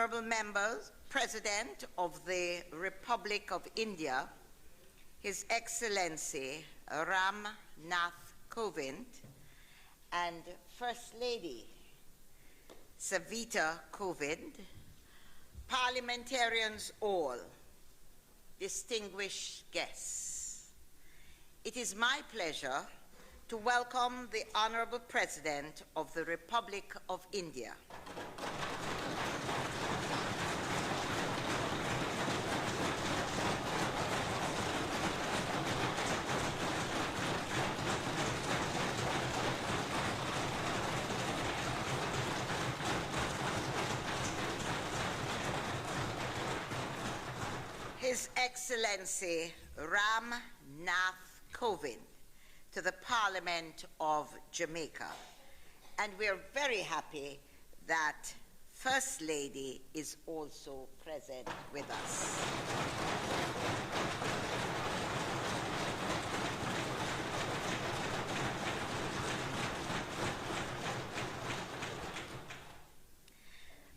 honorable members, President of the Republic of India, His Excellency Ram Nath Kovind, and First Lady Savita Kovind, parliamentarians all, distinguished guests. It is my pleasure to welcome the Honorable President of the Republic of India. His Excellency Ram Nath Kovind, to the Parliament of Jamaica. And we're very happy that First Lady is also present with us.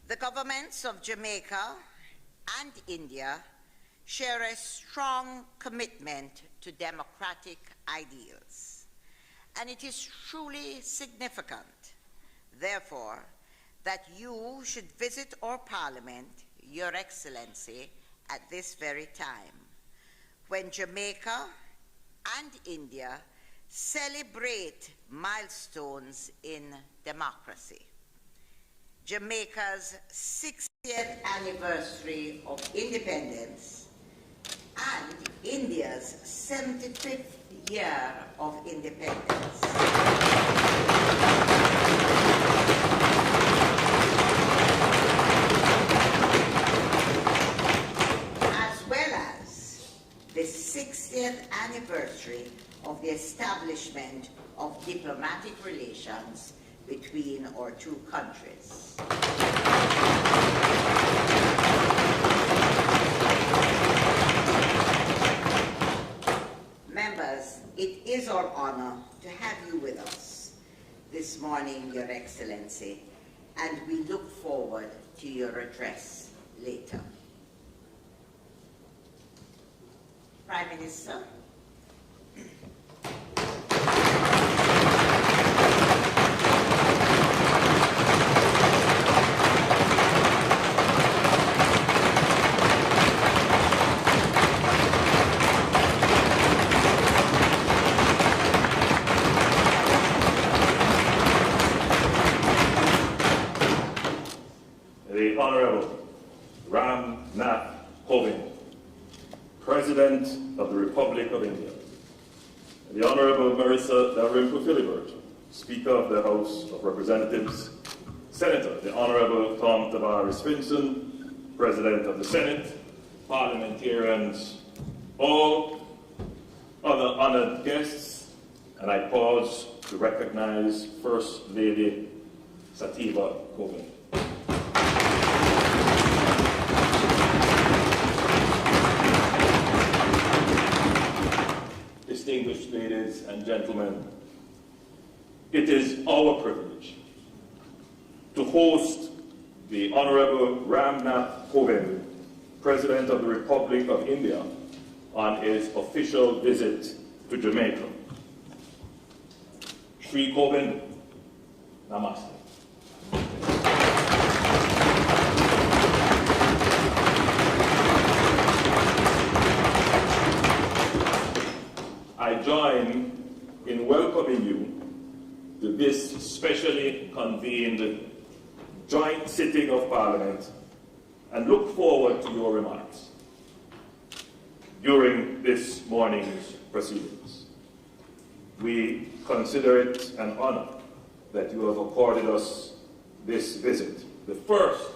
The governments of Jamaica and India share a strong commitment to democratic ideals. And it is truly significant, therefore, that you should visit our Parliament, Your Excellency, at this very time, when Jamaica and India celebrate milestones in democracy. Jamaica's 60th anniversary of independence and India's 75th year of independence. As well as the 60th anniversary of the establishment of diplomatic relations between our two countries. Members, it is our honor to have you with us this morning, Your Excellency, and we look forward to your address later. Prime Minister. The Honorable Ram Nath Kovind, President of the Republic of India. The Honorable Marissa Dalrymple-Philibert, Speaker of the House of Representatives. Senator, the Honorable Tom Tavares Finson, President of the Senate, parliamentarians, all other honored guests, and I pause to recognize First Lady Sativa Kovind. Distinguished ladies and gentlemen, it is our privilege to host the Honorable Ram Nath Kovind, President of the Republic of India, on his official visit to Jamaica. Shri Kovind, Namaste. I join in welcoming you to this specially convened joint sitting of Parliament and look forward to your remarks during this morning's proceedings. We consider it an honor that you have accorded us this visit, the first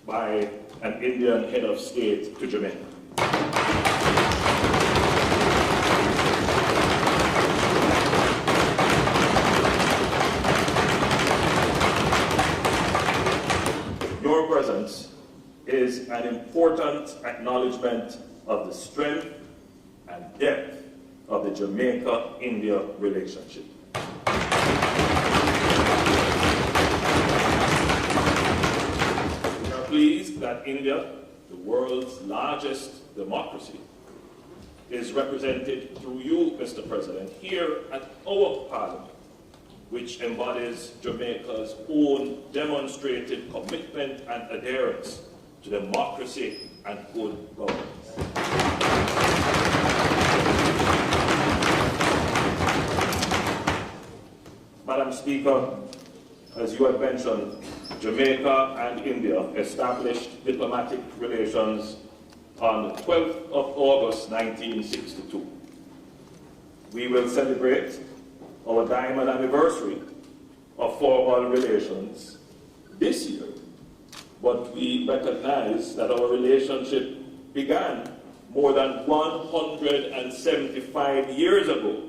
by an Indian head of state to Jamaica. Your presence is an important acknowledgement of the strength and depth of the Jamaica-India relationship. We are pleased that India, the world's largest democracy, is represented through you, Mr. President, here at our Parliament, which embodies Jamaica's own demonstrated commitment and adherence to democracy and good governance. Madam Speaker, as you had mentioned, Jamaica and India established diplomatic relations on the 12th of August 1962. We will celebrate our diamond anniversary of formal relations this year, but we recognize that our relationship began more than 175 years ago,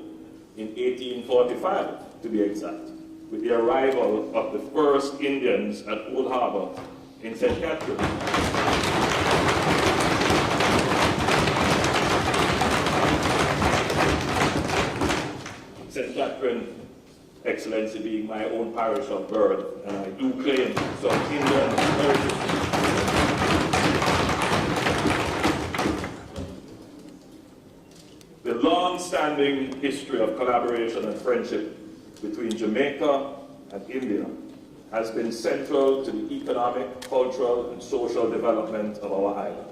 in 1845 to be exact, with the arrival of the first Indians at Old Harbor in St. Catherine. St. Catherine, Excellency, being my own parish of birth, and I do claim some Indian heritage. The long-standing history of collaboration and friendship between Jamaica and India has been central to the economic, cultural, and social development of our island.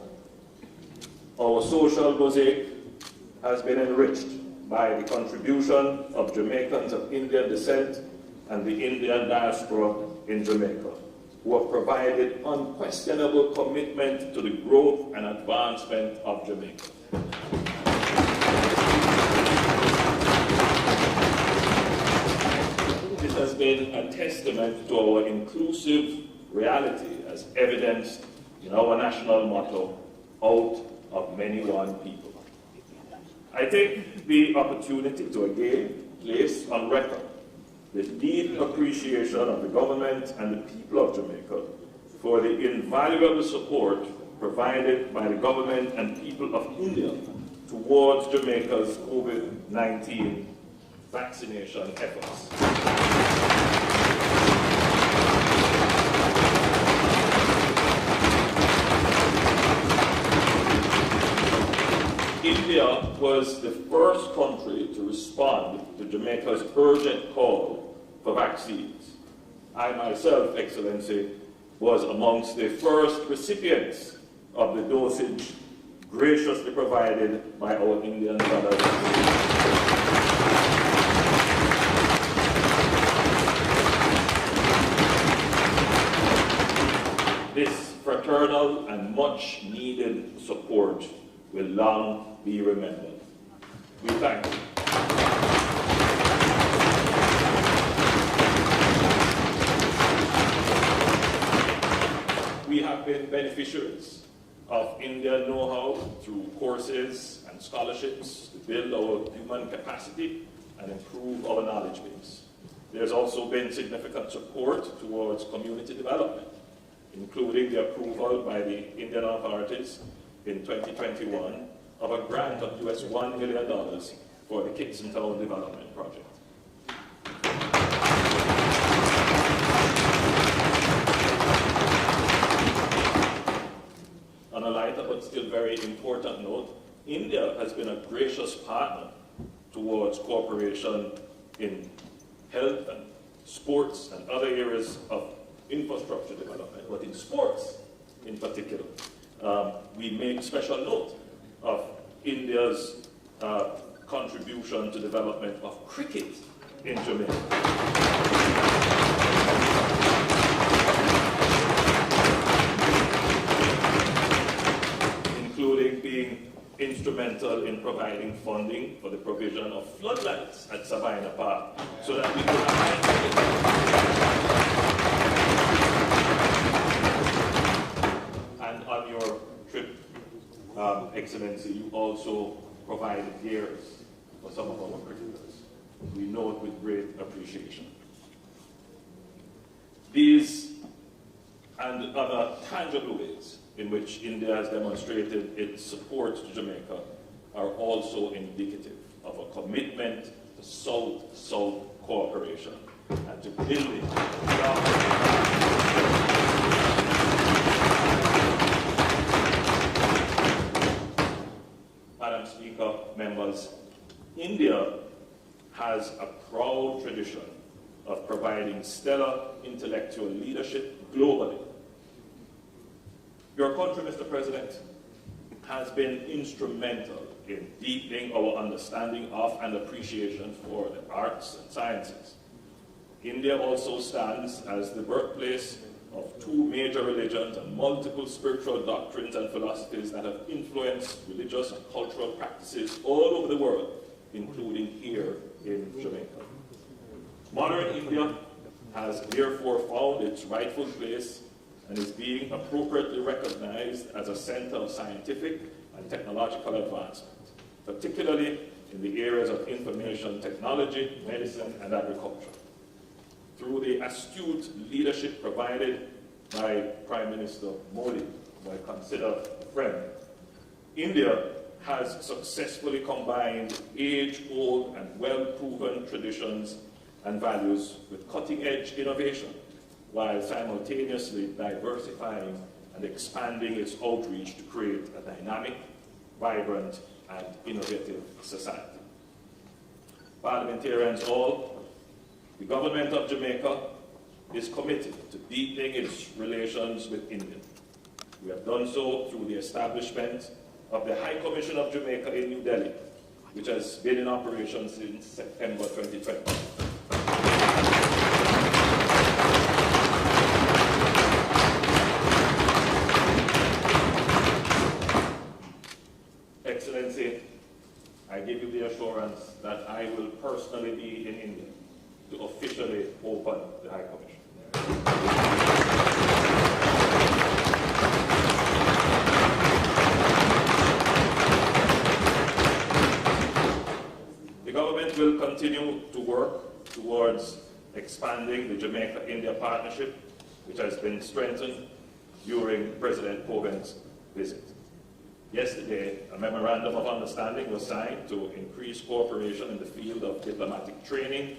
Our social mosaic has been enriched by the contribution of Jamaicans of Indian descent and the Indian diaspora in Jamaica, who have provided unquestionable commitment to the growth and advancement of Jamaica. This has been a testament to our inclusive reality, as evidenced in our national motto, out of many one people. I take the opportunity to again place on record the deep appreciation of the government and the people of Jamaica for the invaluable support provided by the government and people of India towards Jamaica's COVID-19 vaccination efforts. India was the first country to respond to Jamaica's urgent call for vaccines. I myself, Excellency, was amongst the first recipients of the dosage graciously provided by our Indian brothers. This fraternal and much needed support will long be remembered. We thank you. We have been beneficiaries of Indian know-how through courses and scholarships to build our human capacity and improve our knowledge base. There's also been significant support towards community development, including the approval by the Indian authorities in 2021 of a grant of US $1 million for the Kingston Town Development Project. On a lighter but still very important note, India has been a gracious partner towards cooperation in health and sports and other areas of infrastructure development, but in sports in particular. We make special note of India's contribution to development of cricket in Jamaica. Including being instrumental in providing funding for the provision of floodlights at Sabina Park so that we could have. And on your trip, Excellency, you also provided gears for some of our cricketers. We know it with great appreciation. These and other tangible ways in which India has demonstrated its support to Jamaica are also indicative of a commitment to South-South cooperation and to building because India has a proud tradition of providing stellar intellectual leadership globally. Your country, Mr. President, has been instrumental in deepening our understanding of and appreciation for the arts and sciences. India also stands as the birthplace of two major religions and multiple spiritual doctrines and philosophies that have influenced religious and cultural practices all over the world, including here in Jamaica. Modern India has therefore found its rightful place and is being appropriately recognized as a center of scientific and technological advancement, particularly in the areas of information technology, medicine, and agriculture. Through the astute leadership provided by Prime Minister Modi, who I consider a friend, India has successfully combined age-old and well-proven traditions and values with cutting-edge innovation, while simultaneously diversifying and expanding its outreach to create a dynamic, vibrant, and innovative society. Parliamentarians all, the government of Jamaica is committed to deepening its relations with India. We have done so through the establishment of the High Commission of Jamaica in New Delhi, which has been in operation since September 2020. Excellency, I give you the assurance that I will personally be in India to officially open the High Commission. The government will continue to work towards expanding the Jamaica-India partnership, which has been strengthened during President Kovind's visit. Yesterday, a memorandum of understanding was signed to increase cooperation in the field of diplomatic training.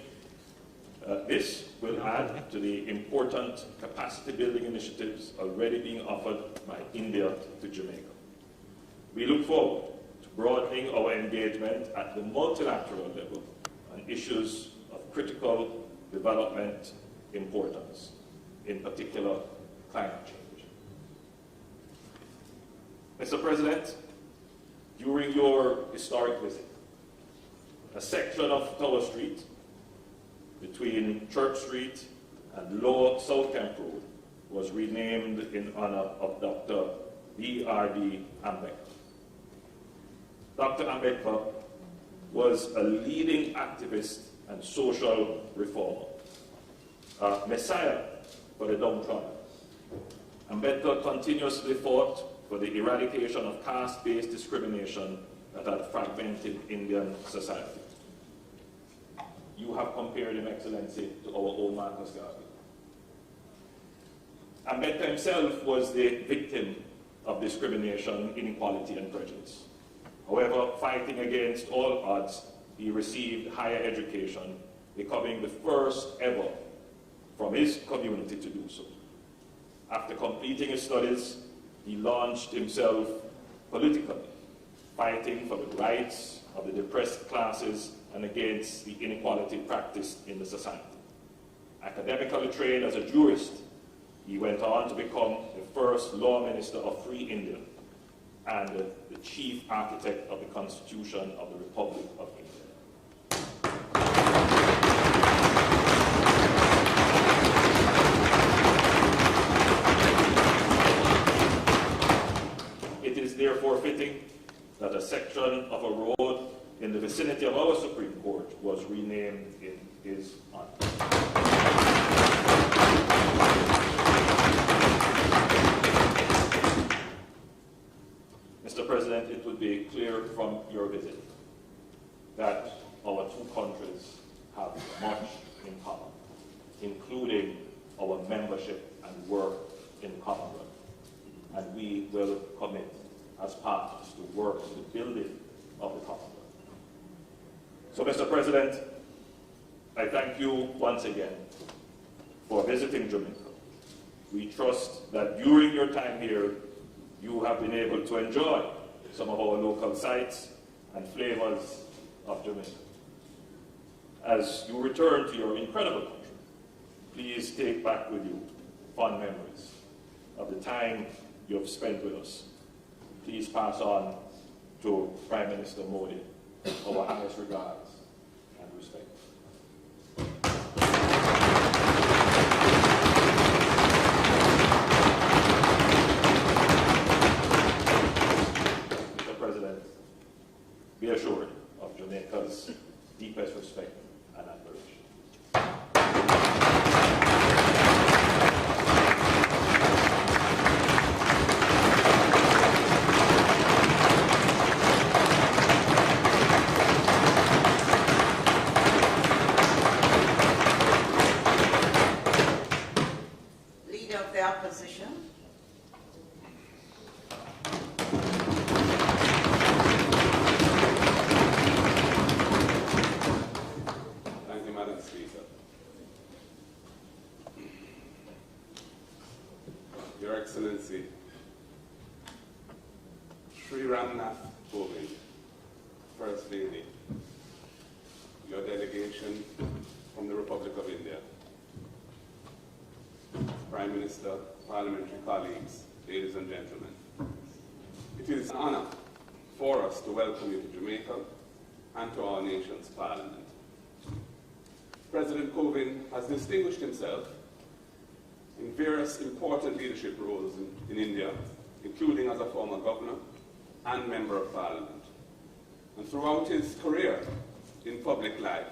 This will add to the important capacity-building initiatives already being offered by India to Jamaica. We look forward to broadening our engagement at the multilateral level on issues of critical development importance, in particular climate change. Mr. President, during your historic visit, a section of Tower Street between Church Street and Lower South Camp Road was renamed in honor of Dr. B.R.D. Ambedkar. Dr. Ambedkar was a leading activist and social reformer, a messiah for the downtrodden. Ambedkar continuously fought for the eradication of caste-based discrimination that had fragmented Indian society. You have compared him, Excellency, to our own Marcus Garvey. Ambedkar himself was the victim of discrimination, inequality, and prejudice. However, fighting against all odds, he received higher education, becoming the first ever from his community to do so. After completing his studies, he launched himself politically, fighting for the rights of the depressed classes and against the inequality practiced in the society. Academically trained as a jurist, he went on to become the first law minister of Free India and the chief architect of the Constitution of the Republic of India. It is therefore fitting that a section of a road in the vicinity of our Supreme Court was renamed in his honor. Mr. President, it would be clear from your visit that our two countries have much in common, including our membership and work in the Commonwealth. And we will commit as partners to work to the building of the Commonwealth. So, Mr. President, I thank you once again for visiting Jamaica. We trust that during your time here, you have been able to enjoy some of our local sights and flavors of Jamaica. As you return to your incredible country, please take back with you fond memories of the time you have spent with us. Please pass on to Prime Minister Modi our highest regards and respect. Mr. President, be assured of Jamaica's deepest respect and admiration. Leader of the Opposition. Thank you, Madam Speaker. Your Excellency, Sri Ramnath Kovind, First Lady, your delegation from the Republic of India, Prime Minister, parliamentary colleagues, ladies and gentlemen. It is an honor for us to welcome you to Jamaica and to our nation's parliament. President Kovind has distinguished himself in various important leadership roles in India, including as a former governor and member of parliament. And throughout his career in public life,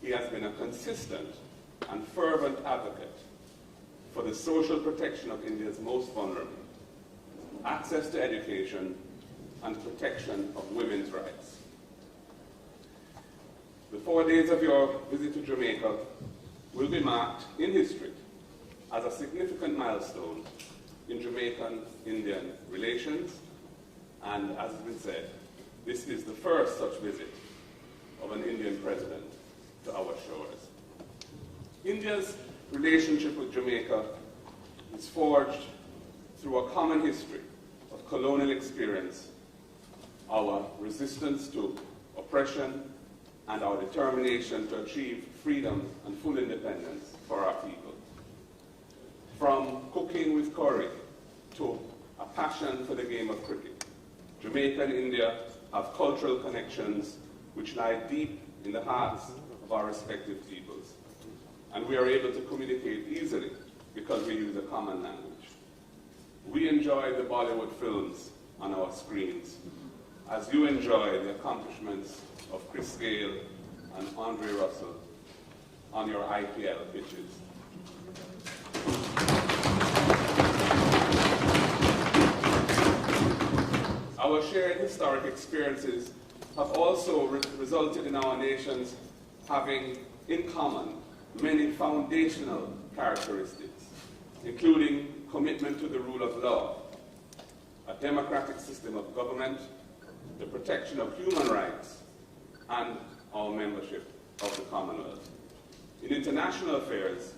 he has been a consistent and fervent advocate for the social protection of India's most vulnerable, access to education, and protection of women's rights. The 4 days of your visit to Jamaica will be marked in history as a significant milestone in Jamaican-Indian relations, and as has been said, this is the first such visit of an Indian president to our shores. India's relationship with Jamaica is forged through a common history of colonial experience, our resistance to oppression, and our determination to achieve freedom and full independence for our people. From cooking with curry to a passion for the game of cricket, Jamaica and India have cultural connections which lie deep in the hearts of our respective peoples. And we are able to communicate easily because we use a common language. We enjoy the Bollywood films on our screens, as you enjoy the accomplishments of Chris Gayle and Andre Russell on your IPL pitches. Our shared historic experiences have also resulted in our nations having in common many foundational characteristics, including commitment to the rule of law, a democratic system of government, the protection of human rights, and our membership of the Commonwealth. In international affairs,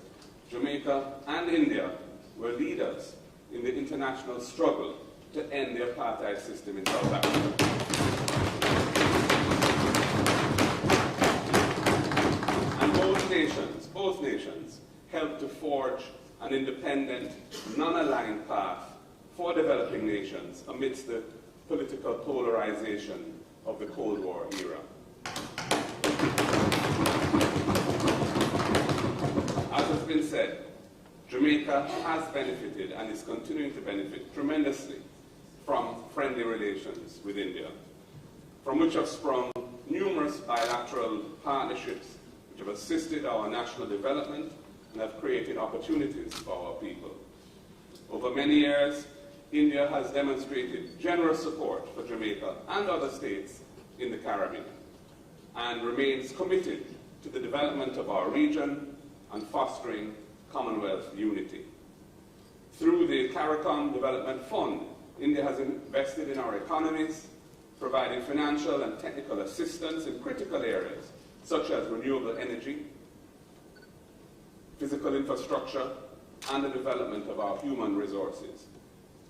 Jamaica and India were leaders in the international struggle to end the apartheid system in South Africa. And both nations helped to forge an independent, non-aligned path for developing nations amidst the political polarization of the Cold War era. As has been said, Jamaica has benefited and is continuing to benefit tremendously from friendly relations with India, from which have sprung numerous bilateral partnerships which have assisted our national development and have created opportunities for our people. Over many years, India has demonstrated generous support for Jamaica and other states in the Caribbean and remains committed to the development of our region and fostering Commonwealth unity. Through the CARICOM Development Fund, India has invested in our economies, providing financial and technical assistance in critical areas such as renewable energy, physical infrastructure, and the development of our human resources.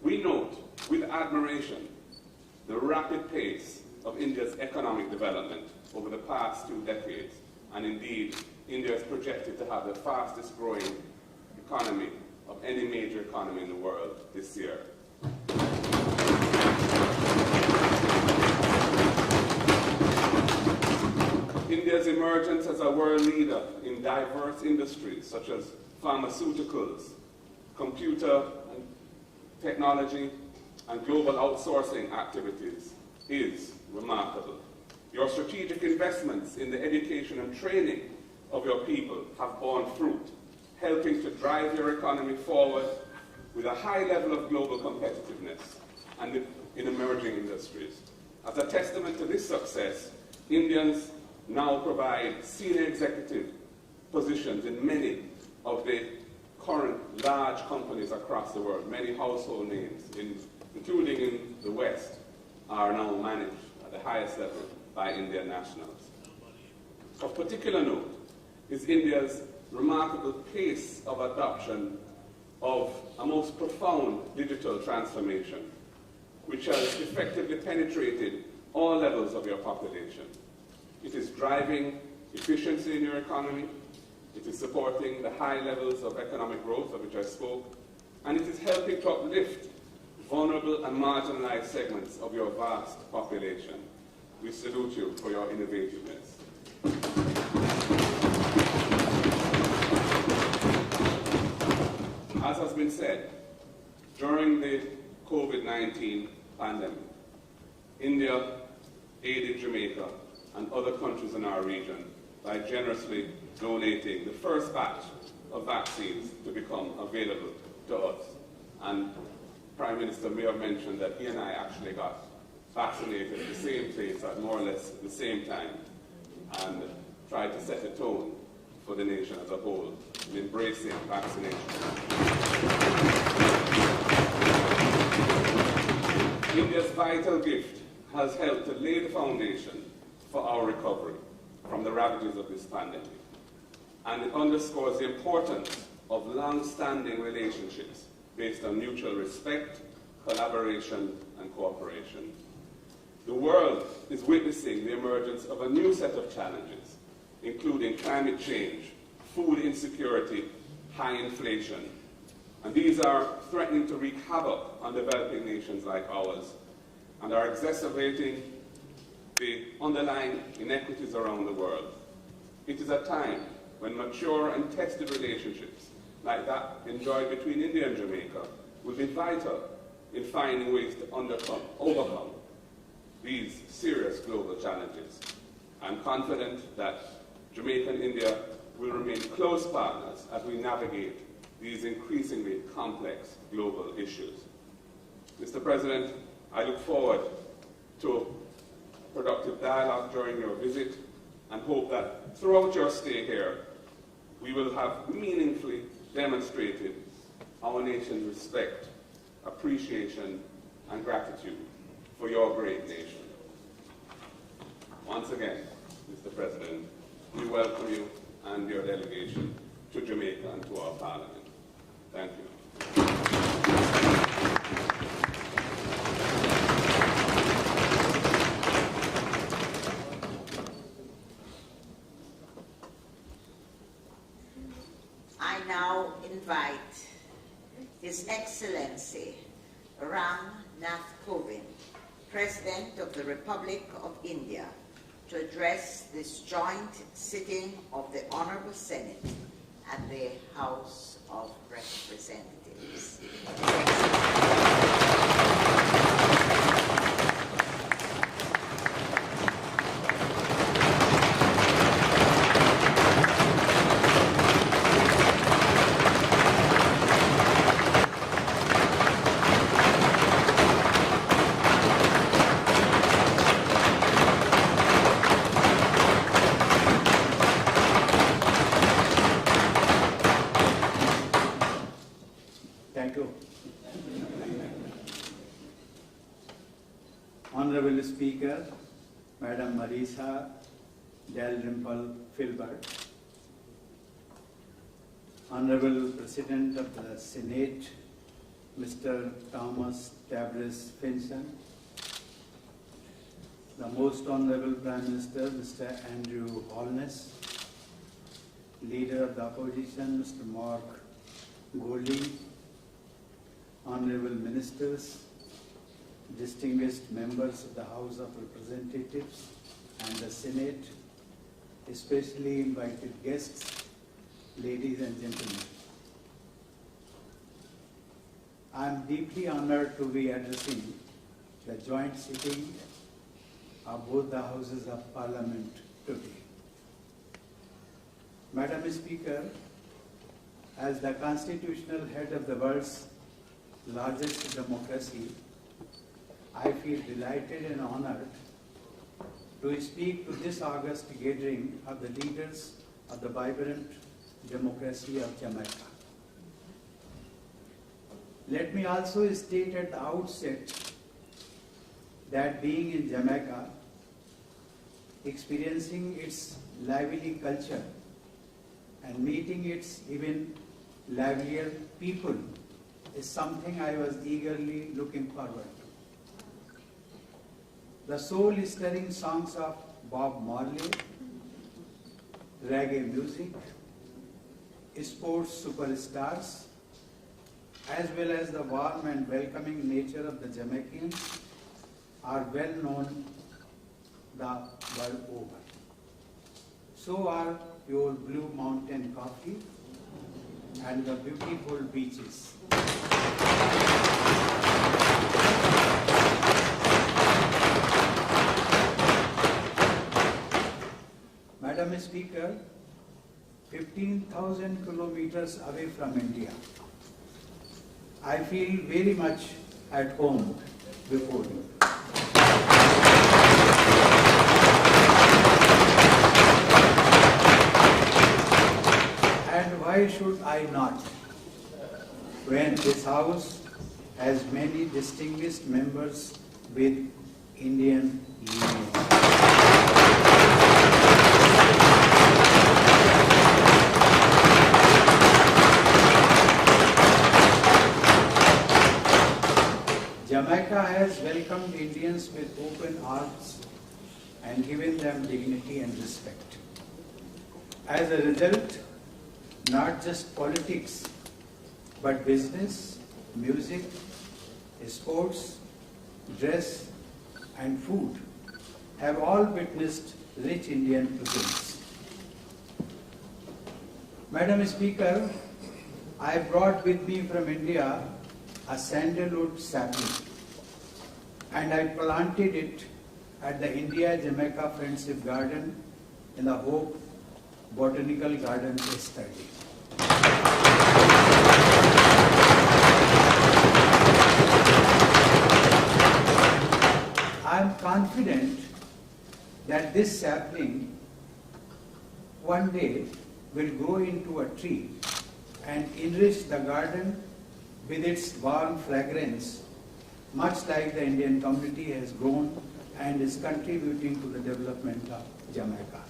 We note with admiration the rapid pace of India's economic development over the past 2 decades. And indeed, India is projected to have the fastest growing economy of any major economy in the world this year. India's emergence as a world leader in diverse industries such as pharmaceuticals, computer and technology, and global outsourcing activities is remarkable. Your strategic investments in the education and training of your people have borne fruit, helping to drive your economy forward with a high level of global competitiveness and in emerging industries. As a testament to this success, Indians now provide senior executive positions in many of the current large companies across the world. Many household names, including in the West, are now managed at the highest level by Indian nationals. Of particular note is India's remarkable pace of adoption of a most profound digital transformation, which has effectively penetrated all levels of your population. It is driving efficiency in your economy, it is supporting the high levels of economic growth of which I spoke, and it is helping to uplift vulnerable and marginalized segments of your vast population. We salute you for your innovativeness. As has been said, during the COVID-19 pandemic, India aided Jamaica and other countries in our region by generously donating the first batch of vaccines to become available to us. And Prime Minister may have mentioned that he and I actually got vaccinated at the same place at more or less the same time and tried to set a tone for the nation as a whole in embracing vaccination. India's vital gift has helped to lay the foundation for our recovery from the ravages of this pandemic. And it underscores the importance of long-standing relationships based on mutual respect, collaboration, and cooperation. The world is witnessing the emergence of a new set of challenges, including climate change, food insecurity, high inflation. And these are threatening to wreak havoc on developing nations like ours and are exacerbating the underlying inequities around the world. It is a time when mature and tested relationships like that enjoyed between India and Jamaica will be vital in finding ways to overcome these serious global challenges. I'm confident that Jamaica and India will remain close partners as we navigate these increasingly complex global issues. Mr. President, I look forward to productive dialogue during your visit and hope that throughout your stay here, we will have meaningfully demonstrated our nation's respect, appreciation, and gratitude for your great nation. Once again, Mr. President, we welcome you and your delegation to Jamaica and to our Parliament. Thank you. I now invite His Excellency Ram Nath Kovind, President of the Republic of India, to address this joint sitting of the Honorable Senate and the House of Representatives. Thank you. Honorable Speaker, Madam Marisa Dalrymple Filbert, Honorable President of the Senate, Mr. Thomas Tabris Finson, the Most Honorable Prime Minister, Mr. Andrew Holness, Leader of the Opposition, Mr. Mark Golding, Honorable Ministers, distinguished members of the House of Representatives and the Senate, especially invited guests, ladies and gentlemen. I am deeply honored to be addressing the joint sitting of both the Houses of Parliament today. Madam Speaker, as the constitutional head of the world's largest democracy, I feel delighted and honored to speak to this august gathering of the leaders of the vibrant democracy of Jamaica. Let me also state at the outset that being in Jamaica, experiencing its lively culture and meeting its even livelier people is something I was eagerly looking forward to. The soul-stirring songs of Bob Marley, reggae music, sports superstars, as well as the warm and welcoming nature of the Jamaicans are well known the world over. So are your Blue Mountain coffee and the beautiful beaches. Madam Speaker, 15,000 kilometers away from India, I feel very much at home before you. And why should I not, when this House has many distinguished members with Indian lineage? Jamaica has welcomed Indians with open arms and given them dignity and respect. As a result, not just politics, but business, music, sports, dress, and food have all witnessed rich Indian cuisines. Madam Speaker, I brought with me from India a sandalwood sapling, and I planted it at the India-Jamaica Friendship Garden in the Hope Botanical Garden study. I am confident that this sapling one day will grow into a tree and enrich the garden with its warm fragrance, much like the Indian community has grown and is contributing to the development of Jamaica.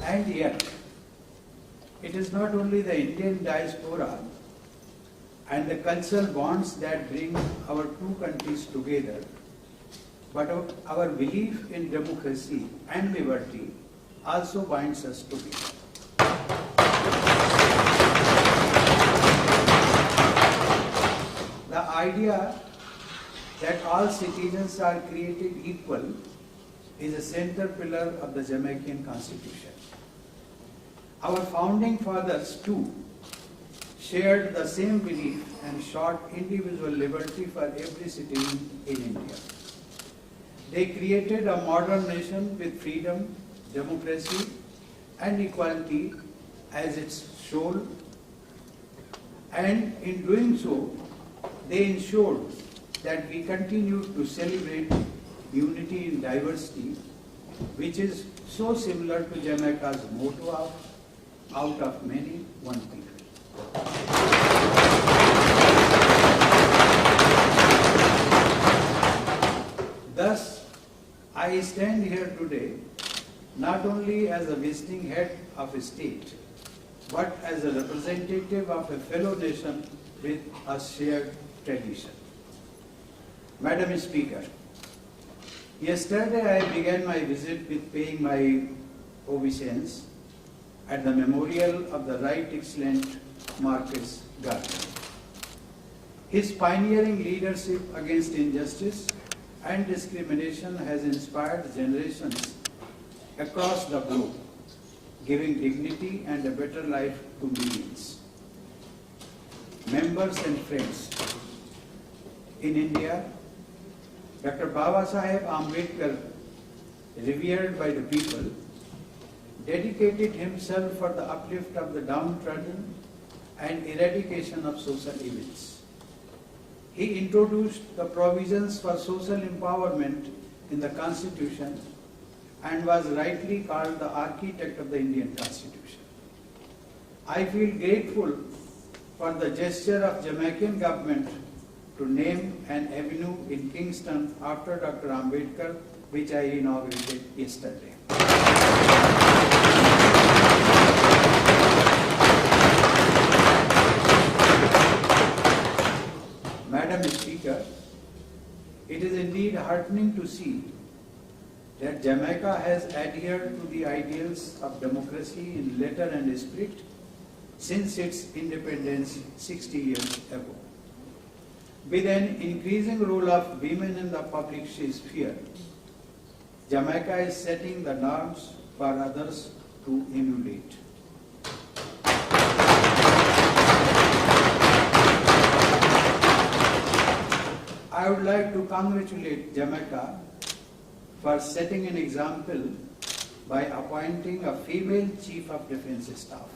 And yet, it is not only the Indian diaspora and the cultural bonds that bring our two countries together, but our belief in democracy and liberty also binds us together. The idea that all citizens are created equal is a center pillar of the Jamaican Constitution. Our founding fathers too shared the same belief and sought individual liberty for every citizen in India. They created a modern nation with freedom, democracy, and equality as its soul, and in doing so, they ensured that we continue to celebrate unity in diversity, which is so similar to Jamaica's motto of "Out of many, one people." Thus, I stand here today not only as a visiting head of a state, but as a representative of a fellow nation with a shared tradition. Madam Speaker, yesterday I began my visit with paying my obeisance at the memorial of the Right Excellent Marcus Garvey. His pioneering leadership against injustice and discrimination has inspired generations across the globe, giving dignity and a better life to millions. Members and friends, in India, Dr. Baba Saheb Ambedkar, revered by the people, dedicated himself for the uplift of the downtrodden and eradication of social evils. He introduced the provisions for social empowerment in the Constitution and was rightly called the architect of the Indian Constitution. I feel grateful for the gesture of Jamaican government to name an avenue in Kingston after Dr. Ambedkar, which I inaugurated yesterday. Madam Speaker, it is indeed heartening to see that Jamaica has adhered to the ideals of democracy in letter and spirit since its independence 60 years ago. With an increasing role of women in the public sphere, Jamaica is setting the norms for others to emulate. I would like to congratulate Jamaica for setting an example by appointing a female Chief of Defence Staff.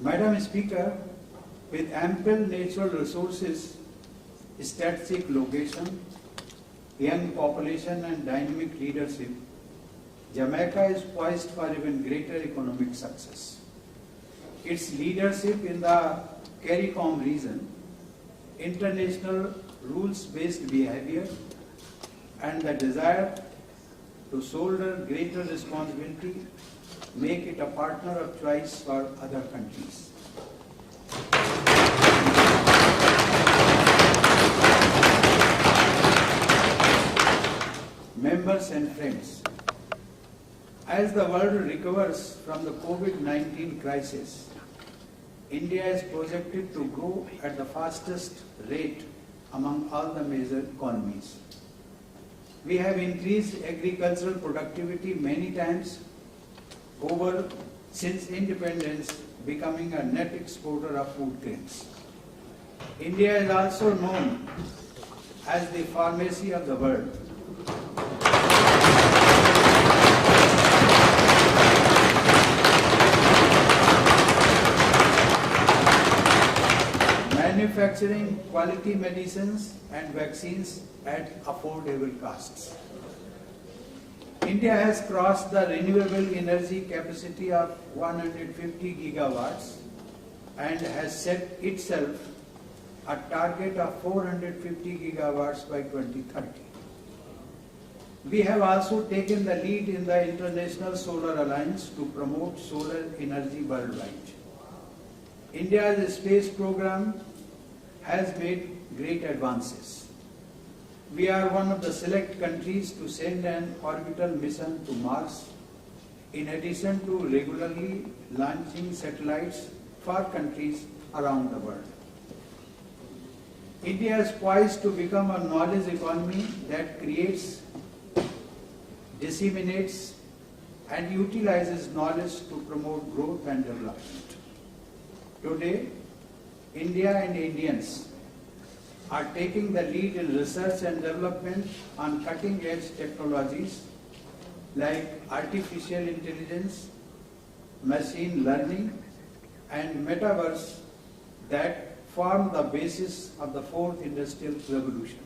Madam Speaker, with ample natural resources, strategic location, young population and dynamic leadership, Jamaica is poised for even greater economic success. Its leadership in the CARICOM region, international rules-based behavior, and the desire to shoulder greater responsibility make it a partner of choice for other countries. Members and friends, as the world recovers from the COVID-19 crisis, India is projected to grow at the fastest rate among all the major economies. We have increased agricultural productivity many times over since independence, becoming a net exporter of food grains. India is also known as the pharmacy of the world. Manufacturing quality medicines and vaccines at affordable costs. India has crossed the renewable energy capacity of 150 gigawatts and has set itself a target of 450 gigawatts by 2030. We have also taken the lead in the International Solar Alliance to promote solar energy worldwide. India's space program has made great advances. We are one of the select countries to send an orbital mission to Mars, in addition to regularly launching satellites for countries around the world. India is poised to become a knowledge economy that creates, disseminates, and utilizes knowledge to promote growth and development. Today, India and Indians are taking the lead in research and development on cutting-edge technologies like artificial intelligence, machine learning, and metaverse that form the basis of the fourth industrial revolution.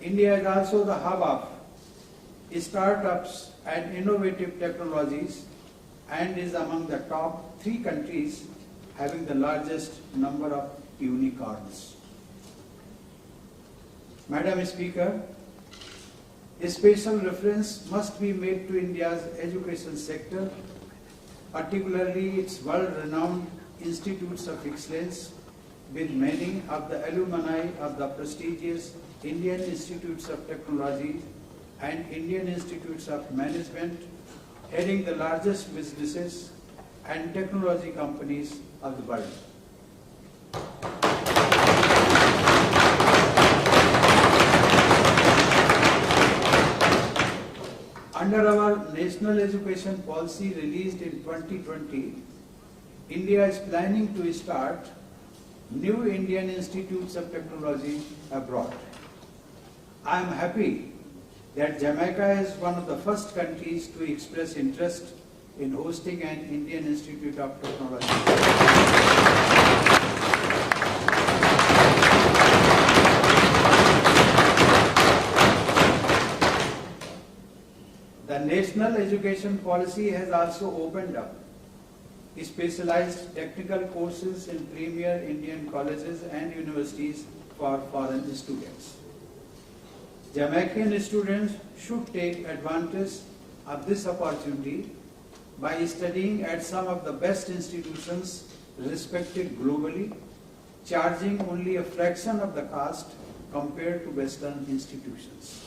India is also the hub of startups and innovative technologies and is among the top 3 countries having the largest number of unicorns. Madam Speaker, a special reference must be made to India's education sector, particularly its world-renowned institutes of excellence, with many of the alumni of the prestigious Indian Institutes of Technology and Indian Institutes of Management heading the largest businesses and technology companies of the world. Under our national education policy released in 2020, India is planning to start new Indian Institutes of Technology abroad. I am happy that Jamaica is one of the first countries to express interest in hosting an Indian Institute of Technology. The national education policy has also opened up specialized technical courses in premier Indian colleges and universities for foreign students. Jamaican students should take advantage of this opportunity by studying at some of the best institutions respected globally, charging only a fraction of the cost compared to Western institutions.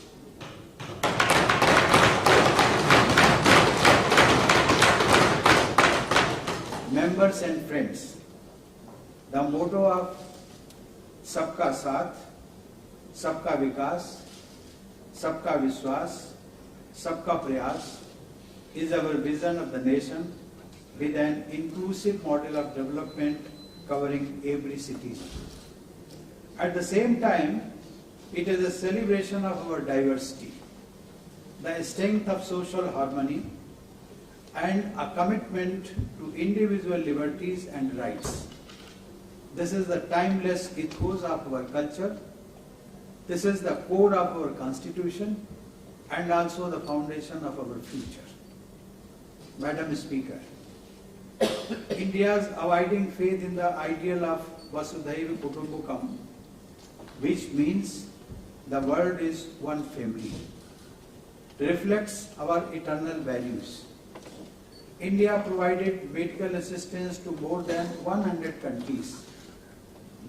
Members and friends, the motto of Sabka Saath, Sabka Vikas, Sabka Vishwas, Sabka Prayas is our vision of the nation with an inclusive model of development covering every citizen. At the same time, it is a celebration of our diversity, the strength of social harmony, and a commitment to individual liberties and rights. This is the timeless ethos of our culture. This is the core of our constitution and also the foundation of our future. Madam Speaker, India's abiding faith in the ideal of Vasudhaiva Kutumbakam, which means the world is one family, reflects our eternal values. India provided medical assistance to more than 100 countries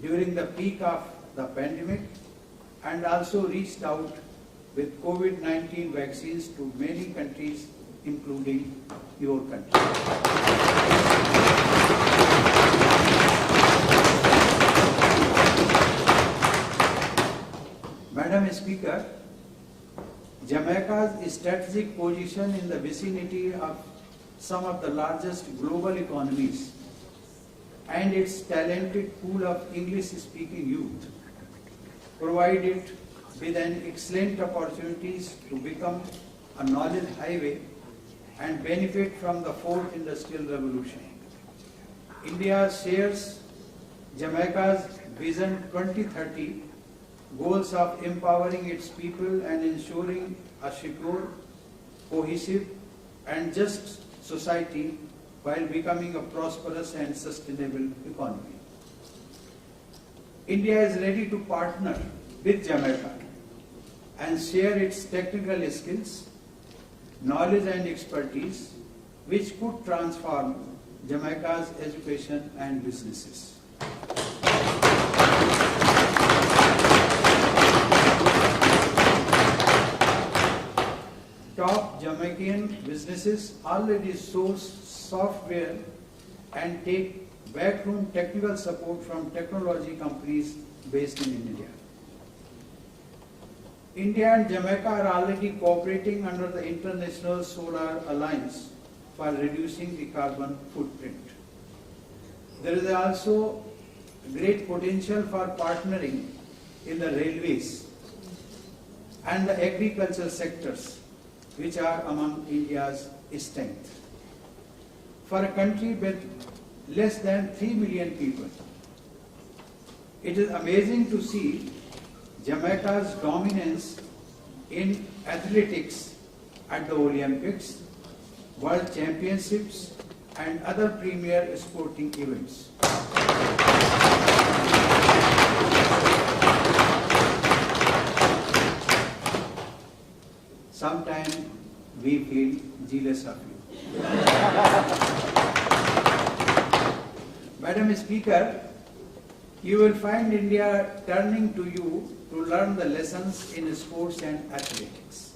during the peak of the pandemic and also reached out with COVID-19 vaccines to many countries, including your country. Madam Speaker, Jamaica's strategic position in the vicinity of some of the largest global economies and its talented pool of English-speaking youth provide it with an excellent opportunities to become a knowledge highway and benefit from the fourth industrial revolution. India shares Jamaica's Vision 2030 goals of empowering its people and ensuring a secure, cohesive, and just society while becoming a prosperous and sustainable economy. India is ready to partner with Jamaica and share its technical skills, knowledge and expertise which could transform Jamaica's education and businesses. Top Jamaican businesses already source software and take backroom technical support from technology companies based in India. India and Jamaica are already cooperating under the International Solar Alliance for reducing the carbon footprint. There is also great potential for partnering in the railways and the agricultural sectors, which are among India's strength. For a country with less than 3 million people, it is amazing to see Jamaica's dominance in athletics at the Olympics, World Championships, and other premier sporting events. Sometimes we feel jealous of you. Madam Speaker, you will find India turning to you to learn the lessons in sports and athletics.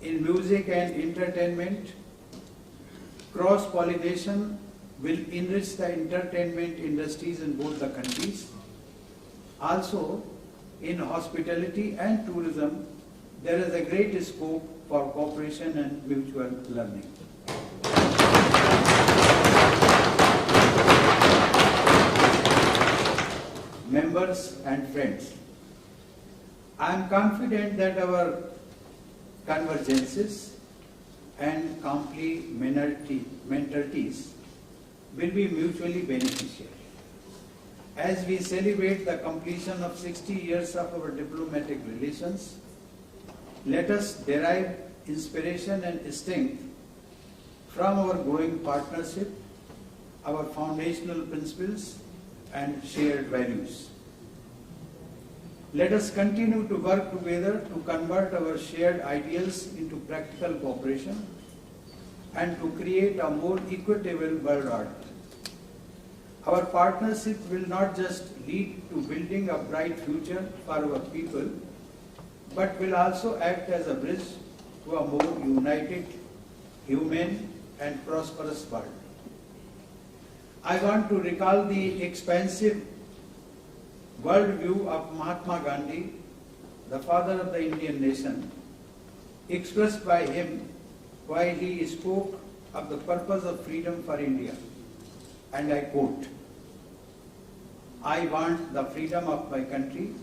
In music and entertainment, cross-pollination will enrich the entertainment industries in both the countries. Also, in hospitality and tourism, there is a great scope for cooperation and mutual learning. Members and friends, I am confident that our convergences and complementarities will be mutually beneficial. As we celebrate the completion of 60 years of our diplomatic relations, let us derive inspiration and strength from our growing partnership, our foundational principles, and shared values. Let us continue to work together to convert our shared ideals into practical cooperation and to create a more equitable world order. Our partnership will not just lead to building a bright future for our people, but will also act as a bridge to a more united, humane, and prosperous world. I want to recall the expansive worldview of Mahatma Gandhi, the father of the Indian nation, expressed by him while he spoke of the purpose of freedom for India. And I quote, "I want the freedom of my country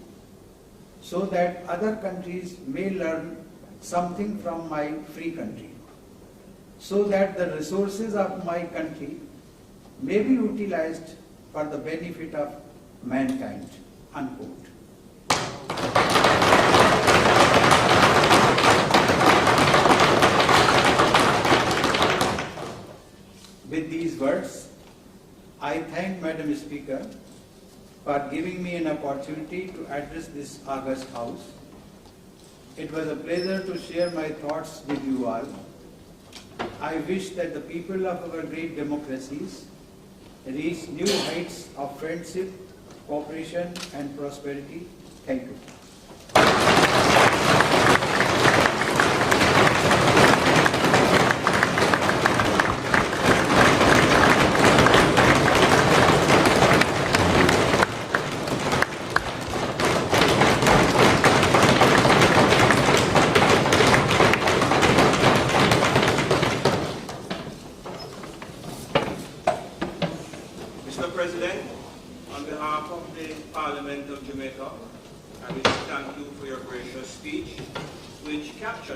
so that other countries may learn something from my free country, so that the resources of my country may be utilized for the benefit of mankind." Unquote. With these words, I thank Madam Speaker for giving me an opportunity to address this august House. It was a pleasure to share my thoughts with you all. I wish that the people of our great democracies reach new heights of friendship, cooperation, and prosperity. Thank you. Mr. President, on behalf of the Parliament of Jamaica, I wish to thank you for your gracious speech, which captured